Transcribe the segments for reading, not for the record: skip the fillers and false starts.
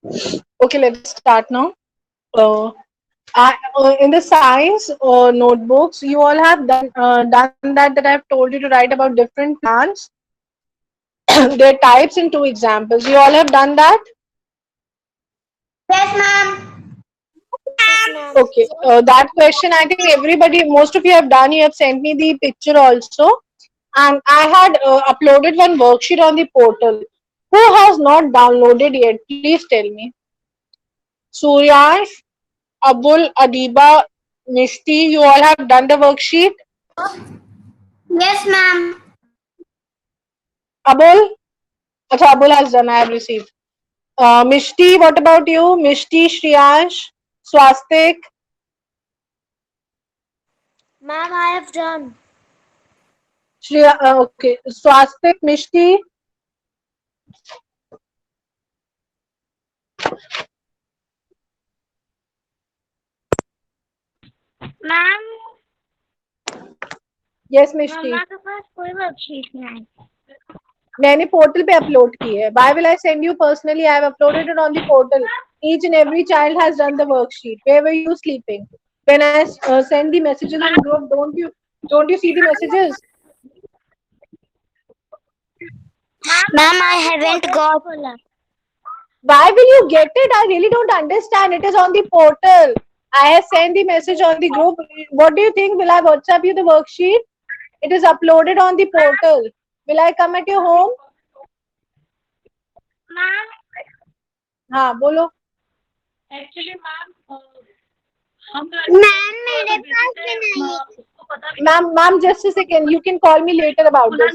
Okay, let's start now. Uh, in the science notebooks, you all have done that I've told you to write about different plants, their types, and two examples. You all have done that. Yes, ma'am. Yes, ma'am. Okay, that question I think everybody, most of you have done. You have sent me the picture also, and I had uploaded one worksheet on the portal. Who has not downloaded yet? Please tell me. Suryansh, Abul, Adiba, Mishti, you all have done the worksheet. Yes, ma'am. Abul, acha, Abul has done. I have received. Mishti, what about you? Mishti, Shriyansh, Swastik, Ma'am, I have done. Shriya, okay, Swastik, Mishti, ma'am yes, Mishti. मम्मा के पास कोई worksheet नहीं है। मैंने portal पे upload की है. Why will I send you personally? I have uploaded it on the portal. Each and every child has done the worksheet. Where were you sleeping? When I send the messages in group, don't you see the messages? Ma'am I haven't got Why will you get it? I really don't understand. It is on the portal. I have sent the message on the group. What do you think? Will I WhatsApp you the worksheet? It is uploaded on the portal. Will I come at your home? Ma'am हाँ बोलो. Actually ma'am ma'am मेरे पास भी नहीं Ma'am, just a second. You can call me later about this.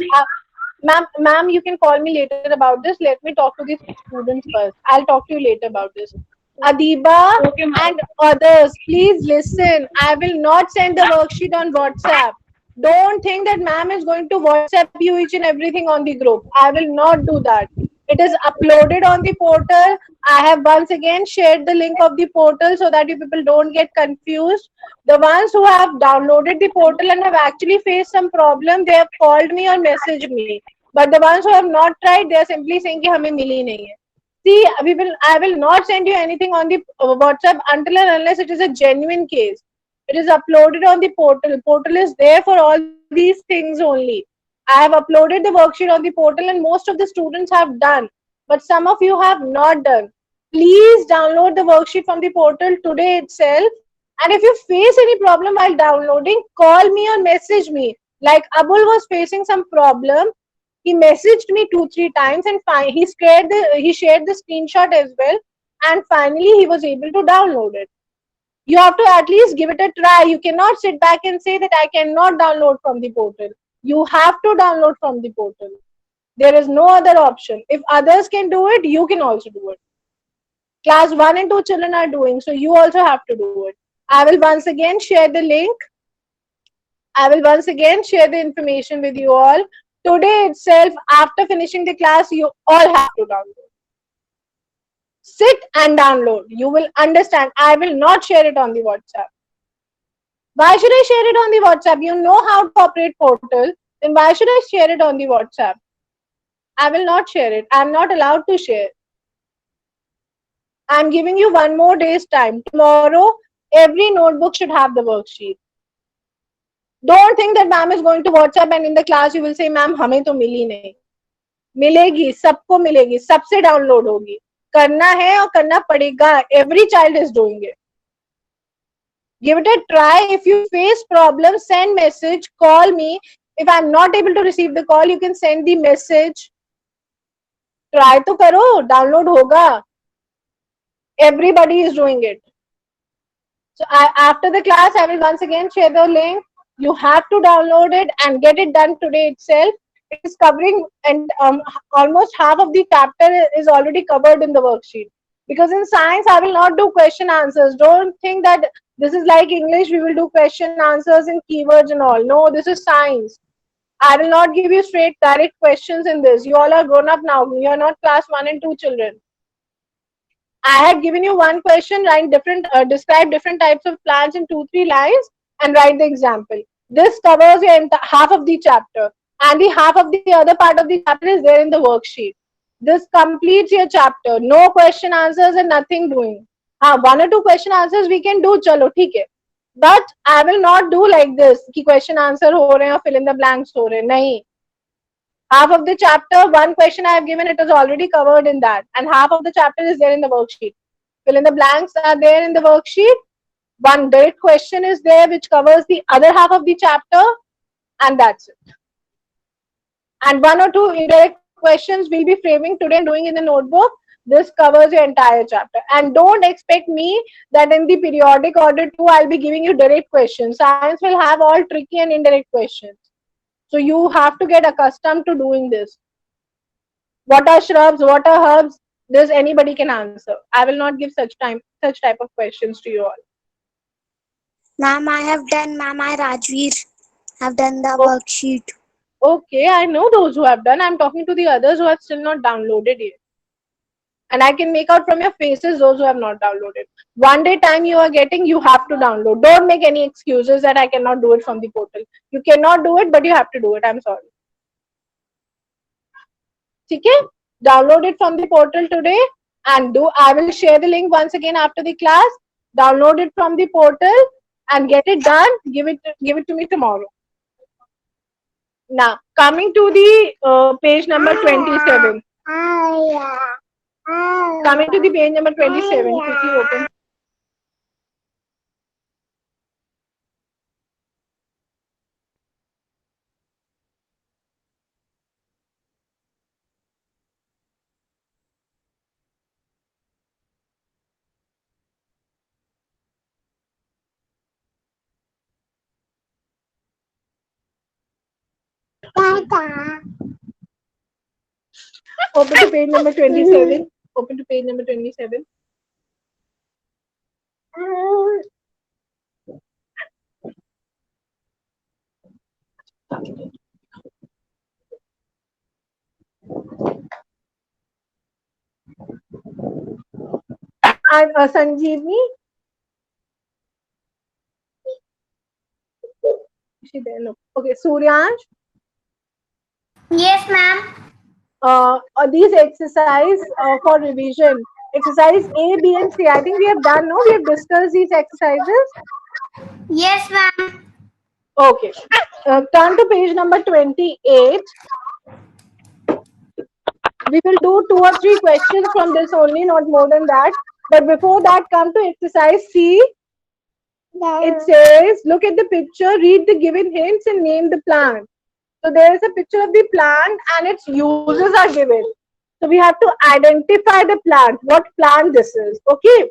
Ma'am, you can call me later about this. Let me talk to the students first. I'll talk to you later about this. Adiba and others, please listen. I will not send the worksheet on WhatsApp. Don't think that ma'am is going to WhatsApp you each and everything on the group. I will not do that. It is uploaded on the portal. I have once again shared the link of the portal so that you people don't get confused. The ones who have downloaded the portal and have actually faced some problem, they have called me or messaged me. But the ones who have not tried, they are simply saying कि हमें मिली नहीं है. See, I will not send you anything on the WhatsApp until and unless it is a genuine case. It is uploaded on the portal. Portal is there for all these things only. I have uploaded the worksheet on the portal and most of the students have done. But some of you have not done. Please download the worksheet from the portal today itself. And if you face any problem while downloading, call me or message me. Like Abul was facing some problem, he messaged me 2 3 times and he shared the screenshot as well, and finally he was able to download it. You have to at least give it a try. You cannot sit back and say that I cannot download from the portal. You have to download from the portal. There is no other option. If others can do it, you can also do it. Class 1 and 2 children are doing, so you also have to do it. I will once again share the link. I will once again share the information with you all. Today itself, after finishing the class, you all have to download. Sit and download. You will understand. I will not share it on the WhatsApp. Why should I share it on the WhatsApp? You know how to operate portal. Then why should I share it on the WhatsApp? I will not share it. I'm not allowed to share. I'm giving you one more day's time. Tomorrow, every notebook should have the worksheet. Don't think that ma'am is going to WhatsApp and in the class you will say, ma'am, हमें तो मिली नहीं. मिलेगी, सबको मिलेगी, सबसे download होगी. करना है और करना पड़ेगा. Every child is doing it. Give it a try. If you face problems, send message, call me. If I'm not able to receive the call, you can send the message. Try तो करो, download होगा. Everybody is doing it. So after the class, I will once again share the link. You have to download it and get it done today itself. It is covering, and almost half of the chapter is already covered in the worksheet. Because in science, I will not do question answers. Don't think that this is like English, we will do question answers and keywords and all. No, this is science. I will not give you straight direct questions in this. You all are grown up now. You are not class 1 and 2 children. I had given you one question, write describe different types of plants in 2 3 lines and write the example. This covers your half of the chapter, and the half of the other part of the chapter is there in the worksheet. This completes your chapter. No question answers and nothing doing. One or two question answers we can do. Chalo, ठीक है. But I will not do like this. कि question answer हो रहे हैं और fill in the blanks हो रहे हैं. नहीं. Half of the chapter, one question I have given, it is already covered in that, and half of the chapter is there in the worksheet. Fill in the blanks are there in the worksheet. One direct question is there which covers the other half of the chapter, and that's it. And one or two indirect questions we'll be framing today and doing in the notebook. This covers your entire chapter. And don't expect me that in the periodic order too, I'll be giving you direct questions. Science will have all tricky and indirect questions. So you have to get accustomed to doing this. What are shrubs? What are herbs? This anybody can answer. I will not give such type of questions to you all. Ma'am, I have done. Ma'am, I Rajveer have done the worksheet. Okay, I know those who have done. I'm talking to the others who have still not downloaded yet. And I can make out from your faces those who have not downloaded. One day time you are getting, you have to download. Don't make any excuses that I cannot do it from the portal. You cannot do it, but you have to do it. I'm sorry. Okay? Download it from the portal today and do. I will share the link once again after the class. Download it from the portal and get it done. Give it to me tomorrow. Now, coming to the page number 27. Coming to the page number 27. Quickly open. Open to page number 27. Open to page number 27. And Sanjeevni. Is she there? No. Okay, Suryansh. Yes, ma'am. These exercise for revision. Exercise A, B, and C. I think we have done, no? We have discussed these exercises. Yes, ma'am. Okay. Turn to page number 28. We will do 2 or 3 questions from this only, not more than that. But before that, come to exercise C. It says, look at the picture, read the given hints and name the plant. So there is a picture of the plant and its uses are given. So we have to identify the plant, what plant this is. Okay.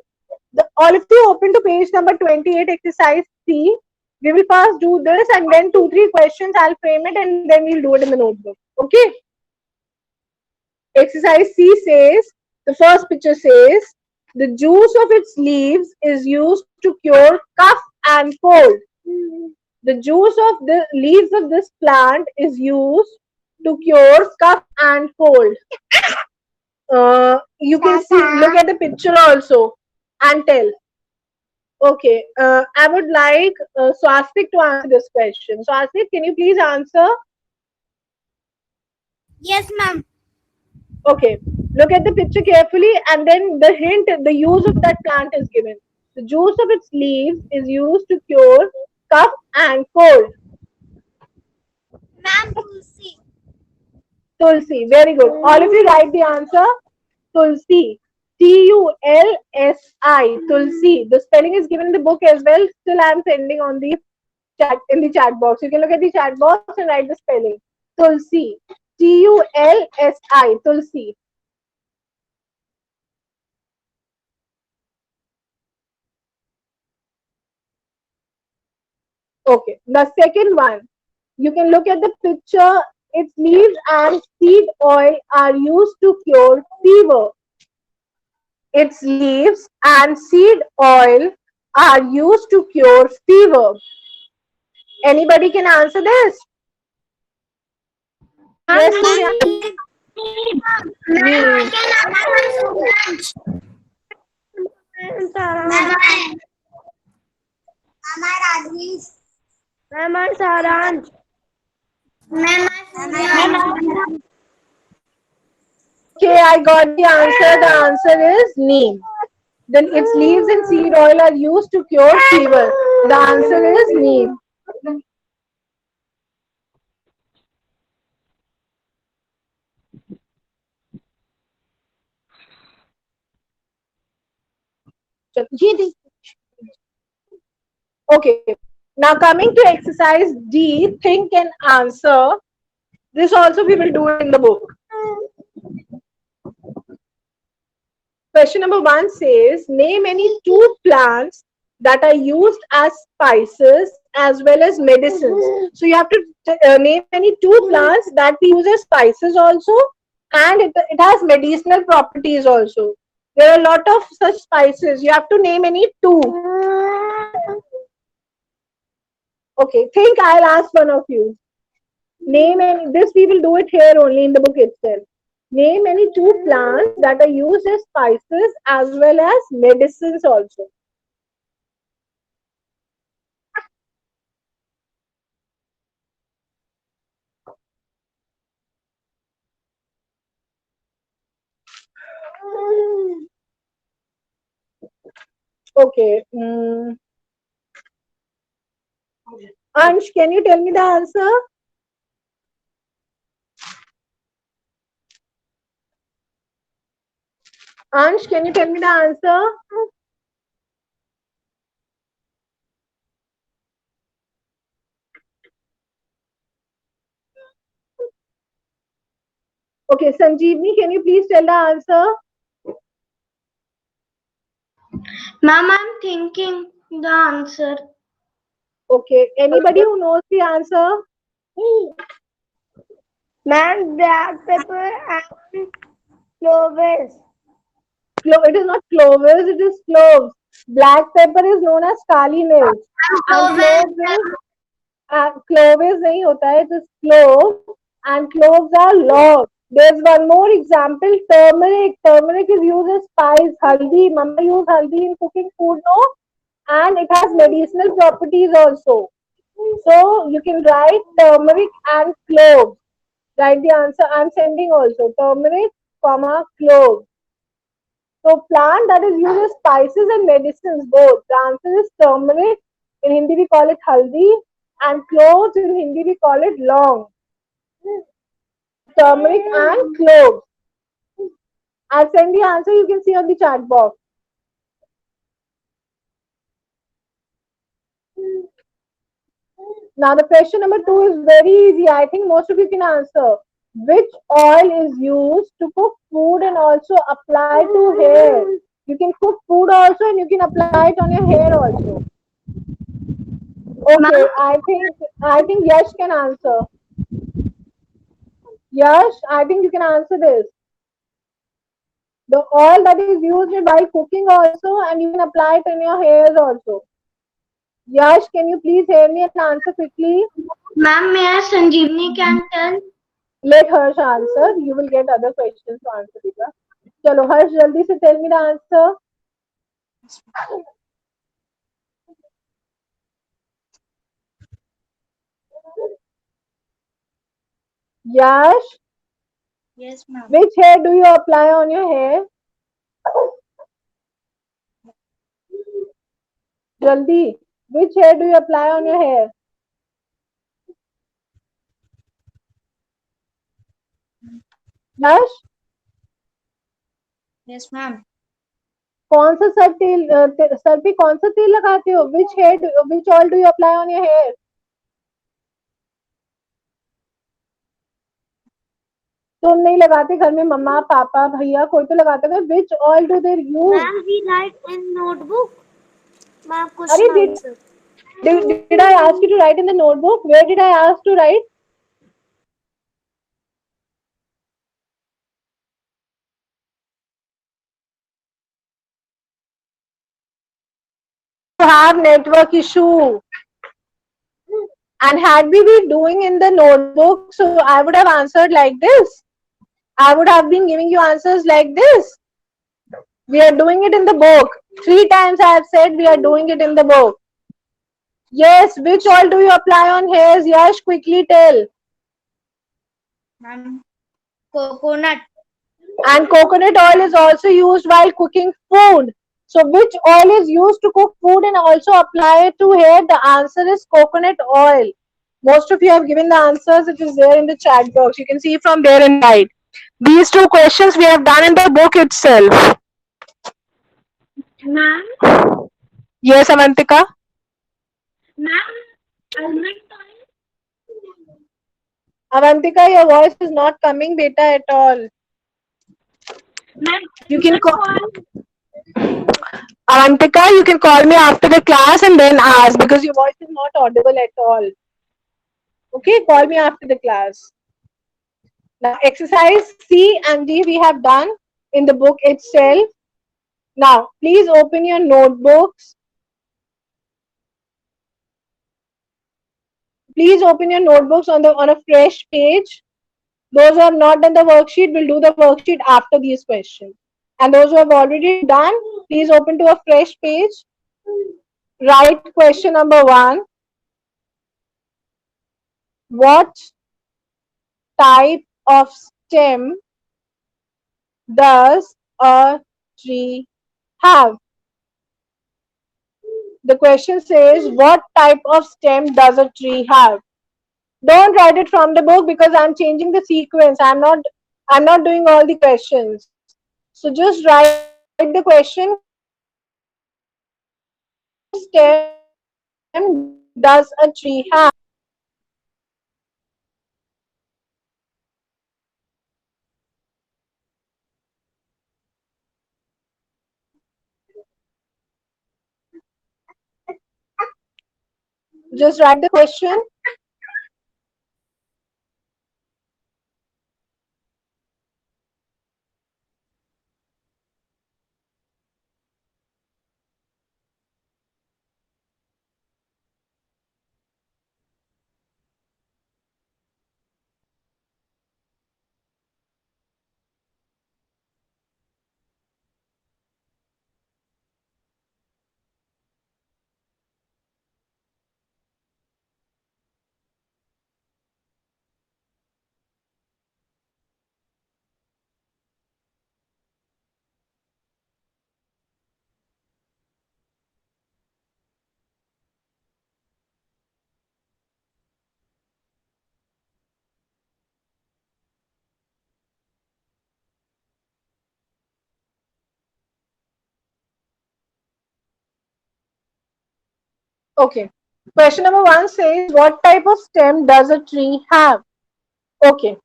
All of you open to page number 28, exercise C. We will first do this and then 2-3 questions. I'll frame it and then we'll do it in the notebook. Okay. Exercise C says, the first picture says, the juice of its leaves is used to cure cough and cold. The juice of the leaves of this plant is used to cure cough and cold. You can see, look at the picture also and tell. Okay, I would like Swastik to answer this question. Swastik, can you please answer? Yes, ma'am. Okay, look at the picture carefully and then the hint, the use of that plant is given. The juice of its leaves is used to cure cough and cold. Ma'am, Tulsi. Tulsi, very good. All of you write the answer. Tulsi. Tulsi. Tulsi. The spelling is given in the book as well. Still, I am sending on the chat in the chat box. You can look at the chat box and write the spelling. Tulsi. Tulsi. Tulsi. Okay. The second one. You can look at the picture. Its leaves and seed oil are used to cure fever. Its leaves and seed oil are used to cure fever. Anybody can answer this? Yes, Surya. Okay, I got the answer. The answer is neem. Then its leaves and seed oil are used to cure fever. The answer is neem. Okay. Now coming to exercise D, think and answer. This also we will do it in the book. Question number 1 says, name any two plants that are used as spices as well as medicines. So you have to name any two plants that we use as spices also, and it has medicinal properties also. There are a lot of such spices. You have to name any two. Okay, think. I'll ask one of you. Name any, this we will do it here only in the book itself. Name any two plants that are used as spices as well as medicines also. Okay. Ansh, can you tell me the answer? Ansh, can you tell me the answer? Okay, Sanjeevni, can you please tell the answer? Ma'am, I'm thinking the answer. Okay, anybody who knows the answer? Ma'am, black pepper and cloves. It is not clovers, it is cloves. Black pepper is known as kali mirch. And cloves नहीं होता है, it is clove, and cloves are log. There's one more example, turmeric. Turmeric is used as spice. Haldi, mama use haldi in cooking food, no? And it has medicinal properties also. So you can write turmeric and cloves. Write the answer. I'm sending also turmeric, comma cloves. So plant that is used as spices and medicines both. The answer is turmeric. In Hindi we call it haldi, and cloves in Hindi we call it long. Turmeric and cloves. I'll send the answer. You can see on the chat box. Now the question number 2 is very easy. I think most of you can answer. Which oil is used to cook food and also apply to hair? You can cook food also and you can apply it on your hair also. Okay, I think Yash can answer. Yash, I think you can answer this. The oil that is used by cooking also, and you can apply it in your hairs also. Yash, can you please hear me and answer quickly? Ma'am, may I Sanjeevni can tell? Let Harsh answer. You will get other questions to answer, Dika. Chalo, Harsh, jaldi se tell me the answer. Yash, Yes, ma'am. which hair do you apply on your hair? Jaldi. Which hair do you apply on your hair? Yash, Yes, ma'am. कौन सा sir पे कौन सा तेल लगाते हो? Which oil do you apply on your hair? तुम नहीं लगाते, घर में मम्मा पापा भैया कोई तो लगाते होगा. Which oil do they use? Ma'am, we write in notebook. Ma'am, Are question answer. did I ask you to write in the notebook? Where did I ask to write? To have network issue. And had we been doing in the notebook, so I would have answered like this. I would have been giving you answers like this. We are doing it in the book. 3 times I have said we are doing it in the book. Yes, which oil do you apply on hairs? Yash, quickly tell. Ma'am, coconut. And coconut oil is also used while cooking food. So which oil is used to cook food and also apply to hair? The answer is coconut oil. Most of you have given the answers. It is there in the chat box. You can see from there and right. These two questions we have done in the book itself. Ma'am, Yes, Avantika? ma'am, almond oil. Avantika, your voice is not coming beta at all. Ma'am, You can call almond oil. Avantika, you can call me after the class and then ask because your voice is not audible at all. Okay, call me after the class. Now, exercise C and D we have done in the book itself. Now, please open your notebooks. Please open your notebooks on a fresh page. Those who have not done the worksheet will do the worksheet after these questions. And those who have already done, please open to a fresh page. Write question number 1. What type of stem does a tree have? The question says, what type of stem does a tree have? Don't write it from the book because I'm changing the sequence. I'm not doing all the questions. So just write the question. What type of stem does a tree have? Just write the question. Okay. Question number 1 says, what type of stem does a tree have? Okay.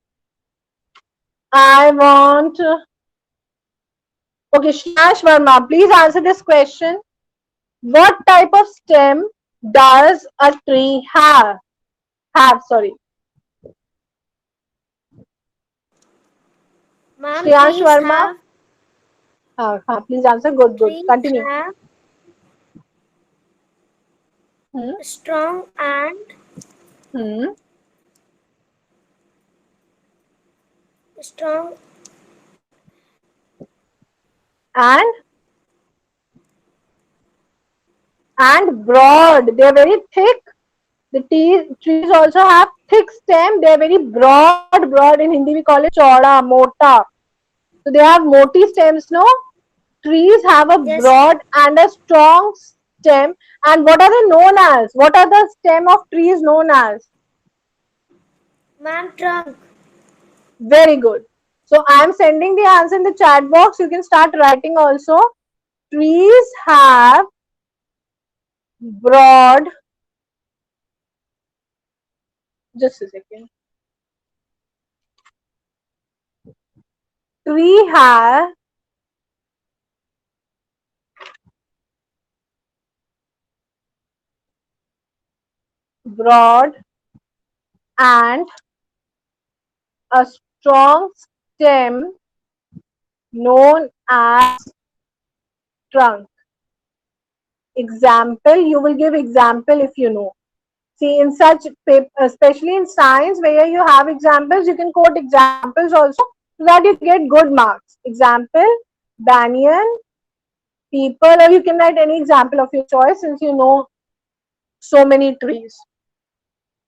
I want. Okay, Shreyash Verma, please answer this question. What type of stem does a tree have? Sorry. Ma'am, Shreyash trees Verma. Please answer. Good. trees Continue. have Hmm. strong and Hmm. strong And broad. They are very thick. The trees also have thick stem. They are very broad. In Hindi we call it chauda, mota. So they have moti stems, no? Trees have a yes, broad and a strong stem. And what are they known as? What are the stem of trees known as? ma'am, trunk. Very good. So I am sending the answer in the chat box. You can start writing also. Trees have broad. Just a second. Tree have broad and a strong stem known as trunk. Example, you will give example if you know. See, in such paper, especially in science, where you have examples, you can quote examples also so that you get good marks. Example, banyan, people, or you can write any example of your choice since you know so many trees.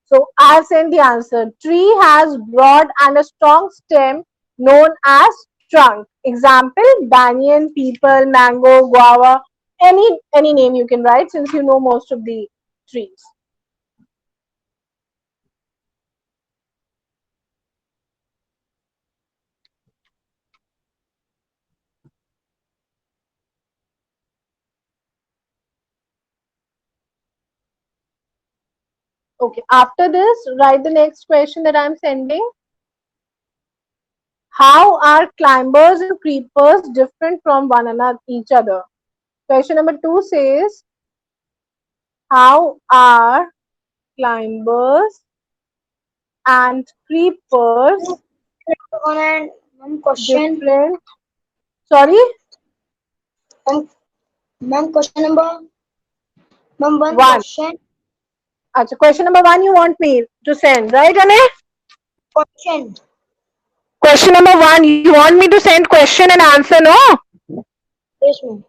So I have sent the answer. Tree has broad and a strong stem known as trunk. Example, banyan, peepal, mango, guava, any name you can write since you know most of the trees. Okay, after this, write the next question that I'm sending. How are climbers and creepers different from one another, each other? Question number 2 says, how are climbers and creepers On and one question. different? Sorry? Ma'am, ma'am, question number. Ma'am, one 1. question. Achha, question number 1 you want me to send, right, Ane? Question. Question number 1, you want me to send question and answer, no? Yes, ma'am.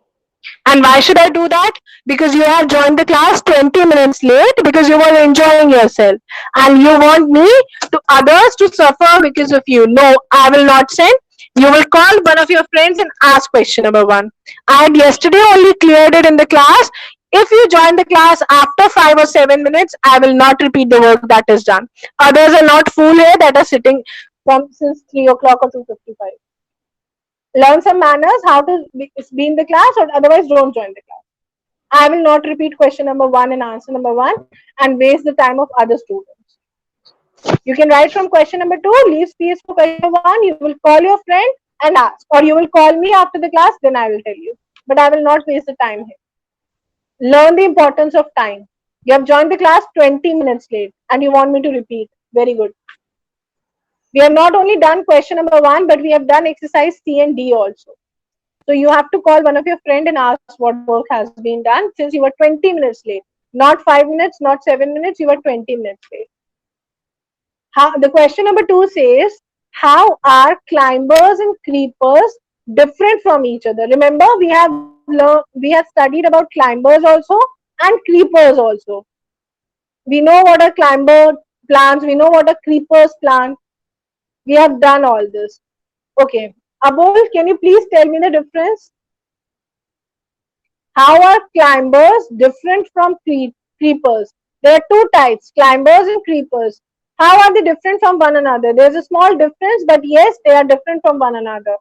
And why should I do that? Because you have joined the class 20 minutes late because you were enjoying yourself. And you want me to others to suffer because of you. No, I will not send. You will call one of your friends and ask question number 1. I had yesterday only cleared it in the class. If you join the class after 5 or 7 minutes, I will not repeat the work that is done. Others are not fool here that are sitting from since 3 o'clock or 2:55. Learn some manners, how to be in the class, or otherwise don't join the class. I will not repeat question number 1 and answer number 1 and waste the time of other students. You can write from question number 2, leave space for question number 1, you will call your friend and ask, or you will call me after the class, then I will tell you. But I will not waste the time here. Learn the importance of time. You have joined the class 20 minutes late and you want me to repeat. Very good. We have not only done question number 1, but we have done exercise C and D also. So you have to call one of your friend and ask what work has been done since you were 20 minutes late. Not 5 minutes, not 7 minutes, you were 20 minutes late. The question number 2 says, how are climbers and creepers different from each other? Remember, we have studied about climbers also and creepers also. We know what a climber plants, we know what a creepers plant. We have done all this. Okay. Abul, can you please tell me the difference? How are climbers different from creepers? There are two types, climbers and creepers. How are they different from one another? There's a small difference, but yes, they are different from one another.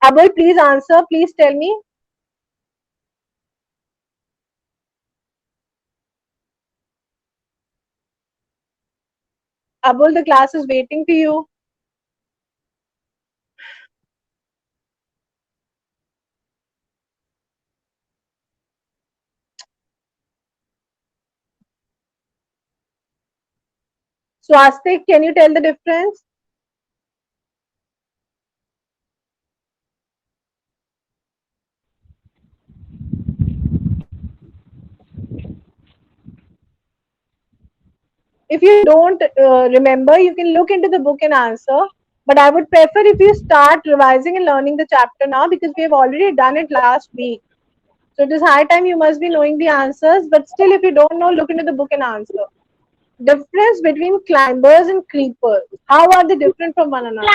Abul, please answer. Please tell me. Abul, the class is waiting for you. Swastik, can you tell the difference? If you don't remember, you can look into the book and answer. But I would prefer if you start revising and learning the chapter now because we have already done it last week. So it is high time you must be knowing the answers. But still, if you don't know, look into the book and answer. Difference between climbers and creepers. How are they different from one another?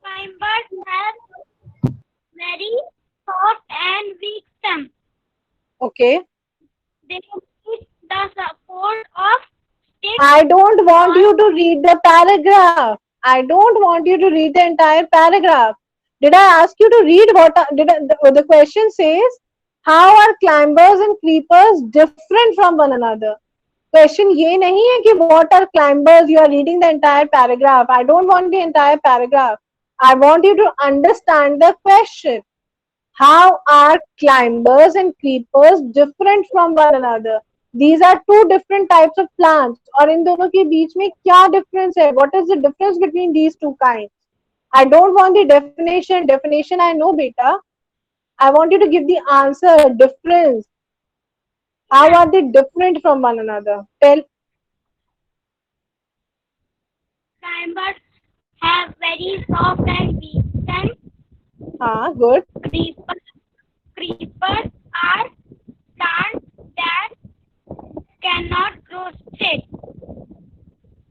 Climbers have very soft and weak stem. Okay. They need the support of sticks. I don't want you to read the paragraph. I don't want you to read the entire paragraph. Did I ask you to read what the question says? How are climbers and creepers different from one another? Question ये नहीं है कि what are climbers? You are reading the entire paragraph. I don't want the entire paragraph. I want you to understand the question. How are climbers and creepers different from one another? These are two different types of plants. और इन दोनों के बीच में क्या difference है? What is the difference between these two kinds? I don't want the definition. Definition I know, beta. I want you to give the answer. Difference. How are they different from one another? Tell. Climbers have very soft and weak stem. Good. Creepers are plants that cannot grow straight.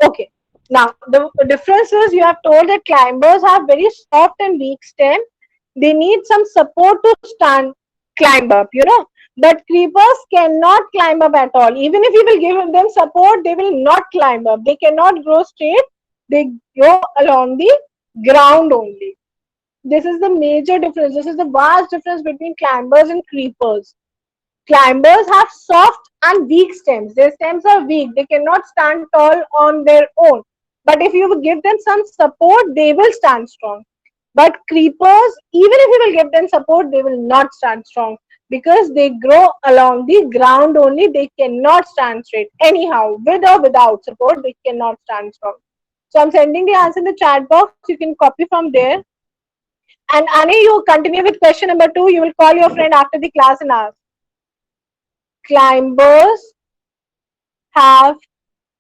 Okay. Now, the difference is you have told that climbers have very soft and weak stem. They need some support to stand, climb up, But creepers cannot climb up at all. Even if you will give them support, they will not climb up. They cannot grow straight. They grow along the ground only. This is the major difference. This is the vast difference between climbers and creepers. Climbers have soft and weak stems. Their stems are weak. They cannot stand tall on their own. But if you give them some support, they will stand strong. But creepers, even if you will give them support, they will not stand strong because they grow along the ground only. They cannot stand straight. Anyhow, with or without support, they cannot stand strong. So I'm sending the answer in the chat box. You can copy from there. And Annie, you continue with question number 2. You will call your friend after the class and ask. Climbers have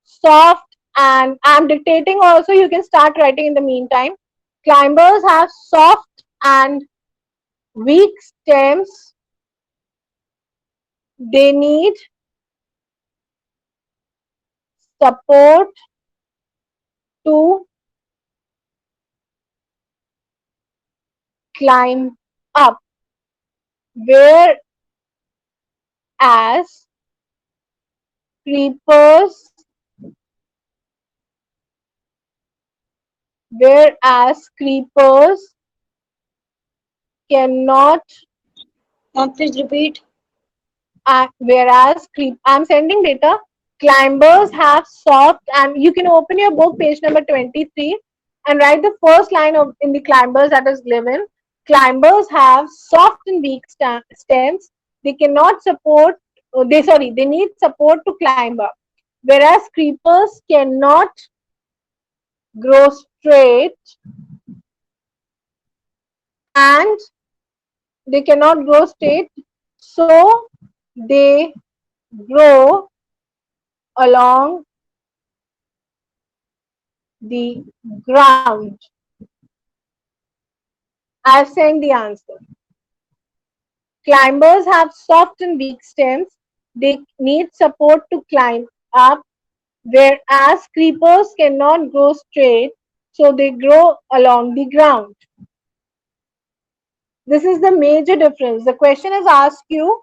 soft, and I'm dictating also, you can start writing in the meantime. Climbers have soft and weak stems. They need support to climb up, whereas creepers cannot. Please repeat. Whereas I'm sending data. Climbers have soft, and you can open your book page number 23 and write the first line of in the climbers that is given. Climbers have soft and weak stems. They cannot support. They need support to climb up. Whereas creepers cannot grow straight, and they cannot grow straight, so they grow along the ground. I've sent the answer. Climbers have soft and weak stems. They need support to climb up, whereas creepers cannot grow straight, so they grow along the ground. This is the major difference. The question is asked you,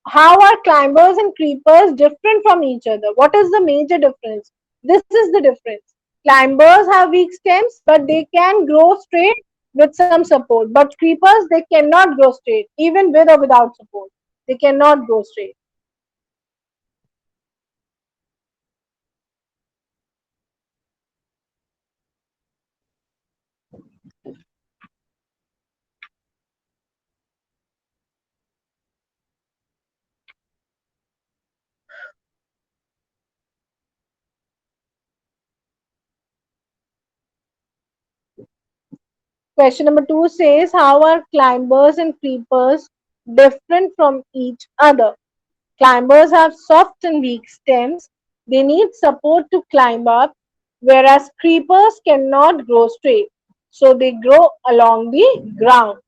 how are climbers and creepers different from each other? What is the major difference? This is the difference. Climbers have weak stems, but they can grow straight with some support. But creepers, they cannot grow straight, even with or without support. They cannot grow straight. Question number 2 says, how are climbers and creepers different from each other? Climbers have soft and weak stems. They need support to climb up, whereas creepers cannot grow straight. So they grow along the ground.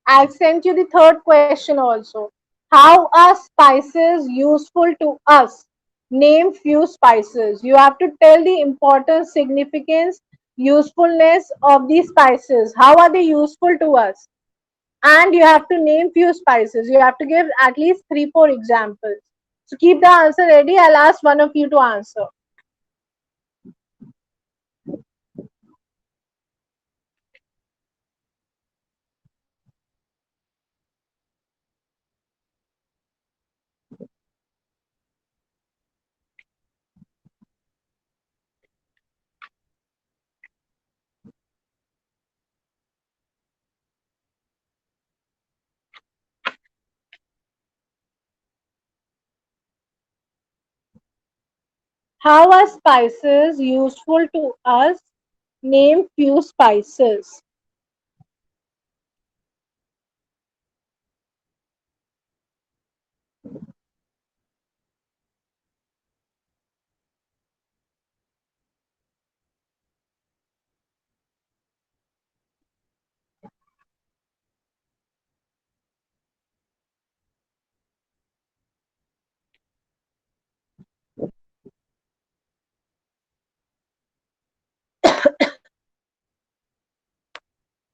I'll send you the third question also. How are spices useful to us? Name few spices. You have to tell the importance, significance, usefulness of these spices. How are they useful to us? And you have to name few spices. You have to give at least 3-4 examples. So keep the answer ready. I'll ask one of you to answer. How are spices useful to us? Name few spices.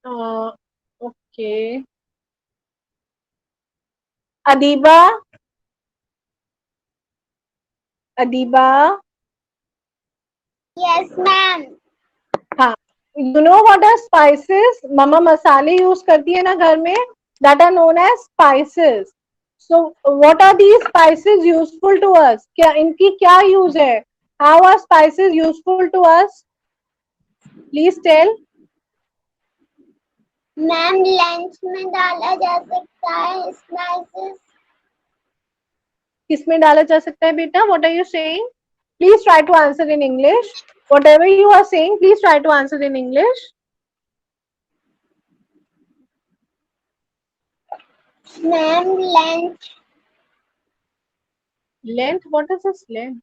Uh, okay. Adiba, Adiba. Yes, ma'am. हाँ. You know what are spices? मम्मा मसाले use करती है ना घर में. That are known as spices. So what are these spices useful to us? क्या इनकी क्या यूज है? How are spices useful to us? Please tell. Ma'am lunch में डाला जा सकता है स्पाइसेस. किसमें डाला जा सकता है बेटा? What are you saying? Please try to answer in English. Whatever you are saying, please try to answer in English. Ma'am lunch. Length? What is this length?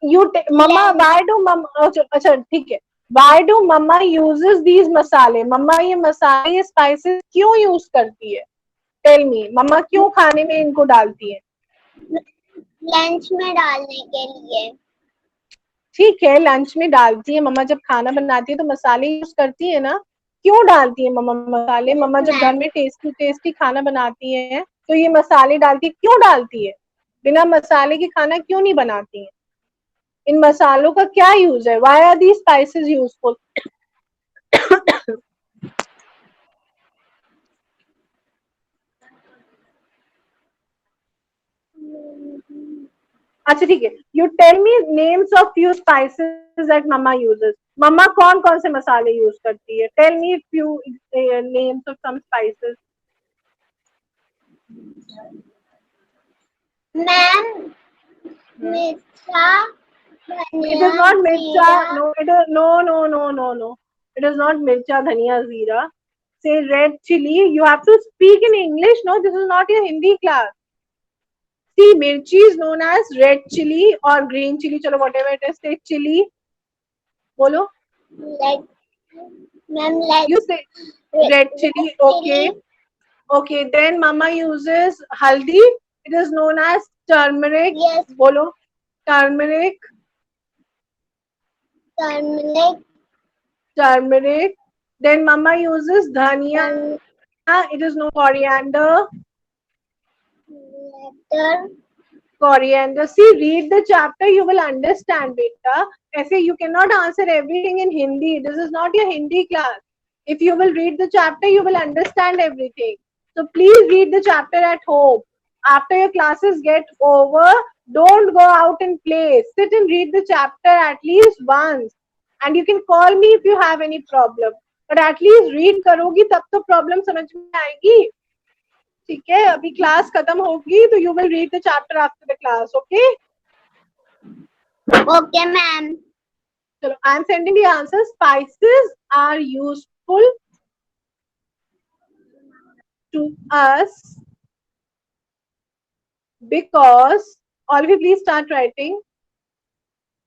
Mama, Length. why do mama? अच्छा ठीक है. Why do mama uses these मसाले? मम्मा ये मसाले ये spices क्यों use करती है? Tell me. मम्मा क्यों खाने में इनको डालती है? लंच में डालने के लिए. ठीक है, लंच में डालती है. मम्मा जब खाना बनाती है तो मसाले यूज करती है ना. क्यों डालती है मम्मा मसाले? मम्मा जब घर में टेस्टी टेस्टी खाना बनाती है तो ये मसाले डालती है. क्यों डालती है? बिना मसाले की खाना क्यों नहीं बनाती है? इन मसालों का क्या यूज है? Why are the spices useful? अच्छा ठीक है. You tell me names of few spices that mamma uses. Mamma कौन कौन से मसाले यूज करती है? Tell me few names of some spices. Ma'am मिर्चा. It is not mircha. No, it is no. It is not mircha, dhania, zira. Say red chili. You have to speak in English. No, this is not your Hindi class. See, mirchi is known as red chili or green chili. Chalo, whatever it is. Say chili. Bolo. Like ma'am like You say red chili. Okay. Okay. Then mama uses haldi. It is known as turmeric. Yes. Bolo. Turmeric. turmeric. Turmeric. Then mama uses dhania. It is no coriander. Letter. Coriander. See, read the chapter, you will understand, beta. ऐसे you cannot answer everything in Hindi. This is not your Hindi class. If you will read the chapter, you will understand everything. So please read the chapter at home. After your classes get over, don't go out and play. Sit and read the chapter at least once. And you can call me if you have any problem. But at least read करोगी तब तो problem समझ में आएगी. ठीक है, अभी class खत्म होगी तो you will read the chapter after the class. Okay. Okay, ma'am. चलो, I am sending the answer. Spices are useful to us because, all of you please start writing,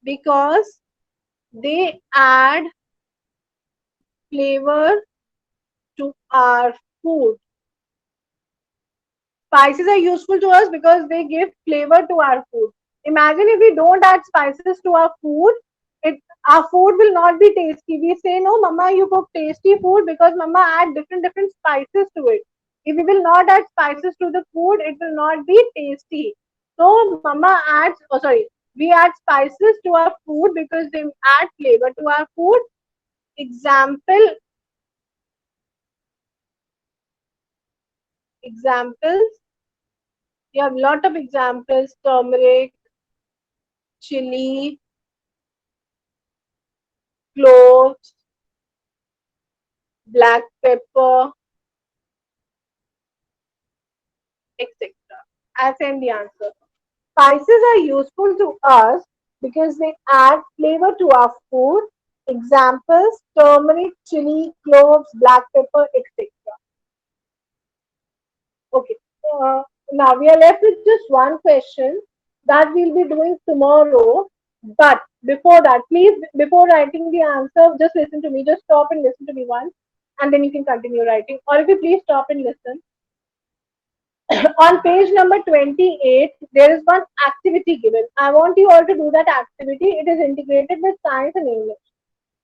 because they add flavor to our food. Spices are useful to us because they give flavor to our food. Imagine if we don't add spices to our food, our food will not be tasty. We say, no, mama, you cook tasty food because mama add different spices to it. If we will not add spices to the food, it will not be tasty. So mama adds, we add spices to our food because they add flavor to our food. Examples. You have a lot of examples: turmeric, chili, cloves, black pepper, etc. I send the answer. Spices are useful to us because they add flavor to our food. Examples: turmeric, chili, cloves, black pepper, etc. Okay. Uh, Now we are left with just one question that we'll be doing tomorrow. But before that, please, before writing the answer, just listen to me. Just stop and listen to me once, and then you can continue writing. Or if you please stop and listen. On page number 28, there is one activity given. I want you all to do that activity. It is integrated with science and English.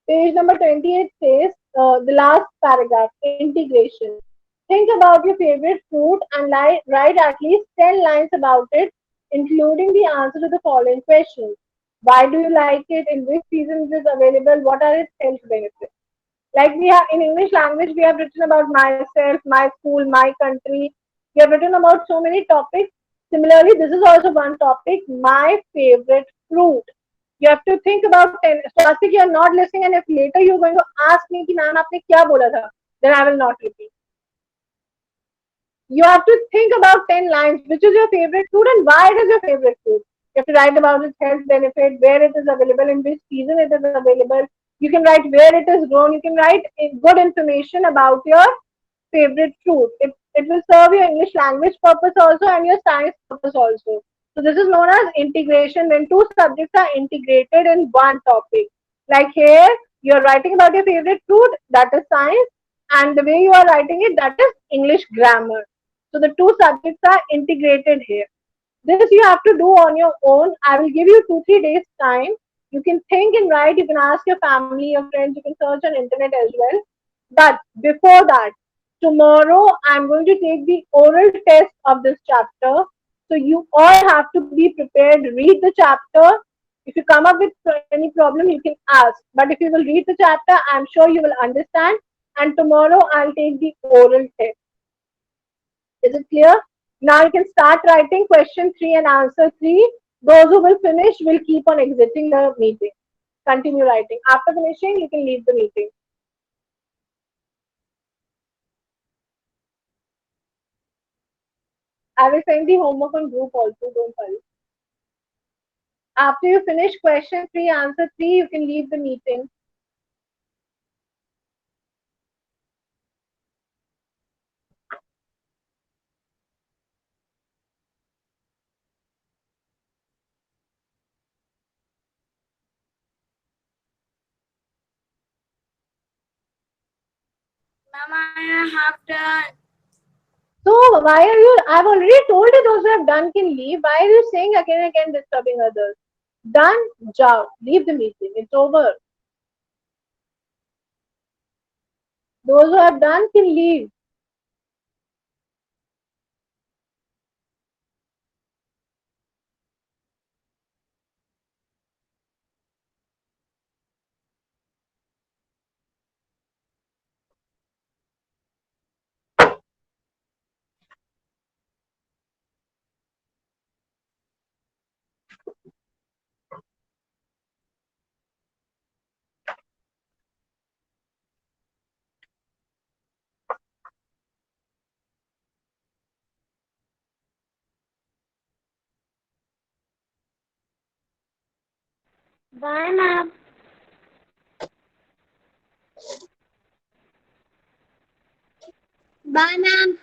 Page number 28 says the last paragraph, integration. Think about your favorite food and write at least 10 lines about it, including the answer to the following questions. Why do you like it? In which seasons is it available? What are its health benefits? Like we have in English language, we have written about myself, my school, my country. We have written about so many topics. Similarly, this is also one topic, my favorite fruit. You have to think about 10. Swastik, you are not listening, and if later you're going to ask me, कि ma'am आपने क्या बोला था, then I will not repeat. You have to think about 10 lines, which is your favorite food and why it is your favorite food. You have to write about its health benefit, where it is available, in which season it is available. You can write where it is grown. You can write good information about your favorite fruit. It will serve your English language purpose also and your science purpose also. So this is known as integration when two subjects are integrated in one topic. Like here, you're writing about your favorite fruit, that is science, and the way you are writing it, that is English grammar. So the two subjects are integrated here. This you have to do on your own. I will give you 2-3 days time. You can think and write. You can ask your family, your friends. You can search on internet as well. But before that, tomorrow I'm going to take the oral test of this chapter. So you all have to be prepared. Read the chapter. If you come up with any problem, you can ask. But if you will read the chapter, I'm sure you will understand. And tomorrow I'll take the oral test. Is it clear? Now you can start writing question 3 and answer 3. Those who will finish will keep on exiting the meeting. Continue writing. After finishing, you can leave the meeting. I will send the homework on group also, don't worry. After you finish question 3, answer 3, you can leave the meeting. Ma'am, I have done. So why are you, I've already told you those who have done can leave. Why are you saying again and again disturbing others? Done, jao, leave the meeting. It's over. Those who have done can leave. Bye, ma'am. Bye, ma'am.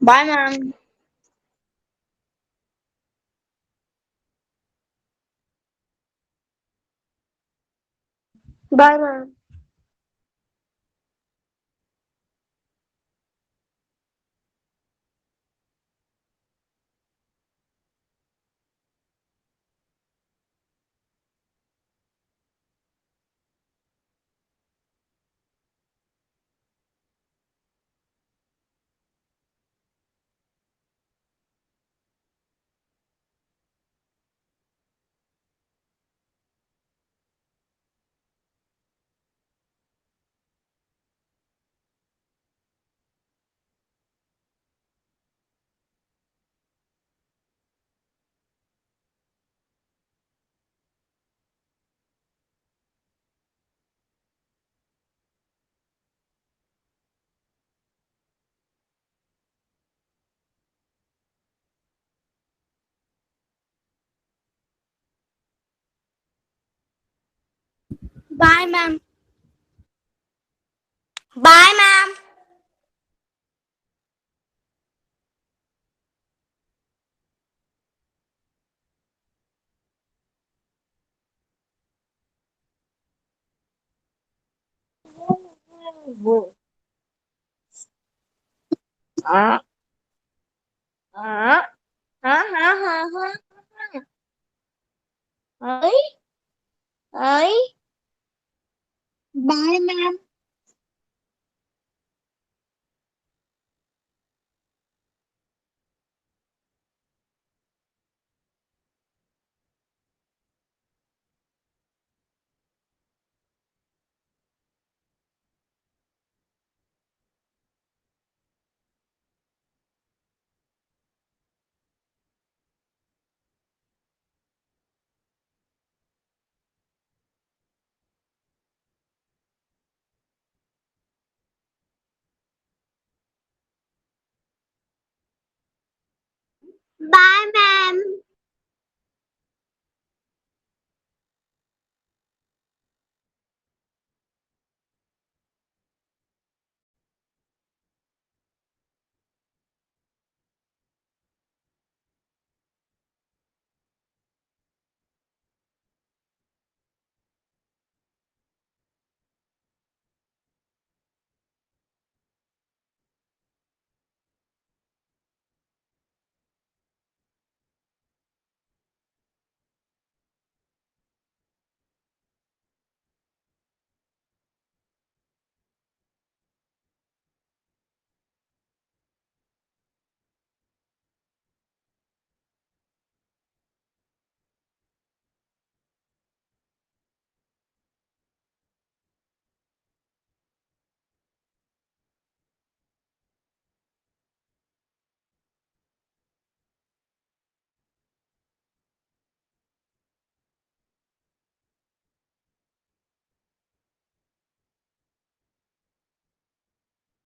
Bye, ma'am. Bye, ma'am. Bye, ma'am. Bye, ma'am. Ah, ah, ah, ah, ah, ah. Ay, ay. Bye, ma'am. Bye, ma'am.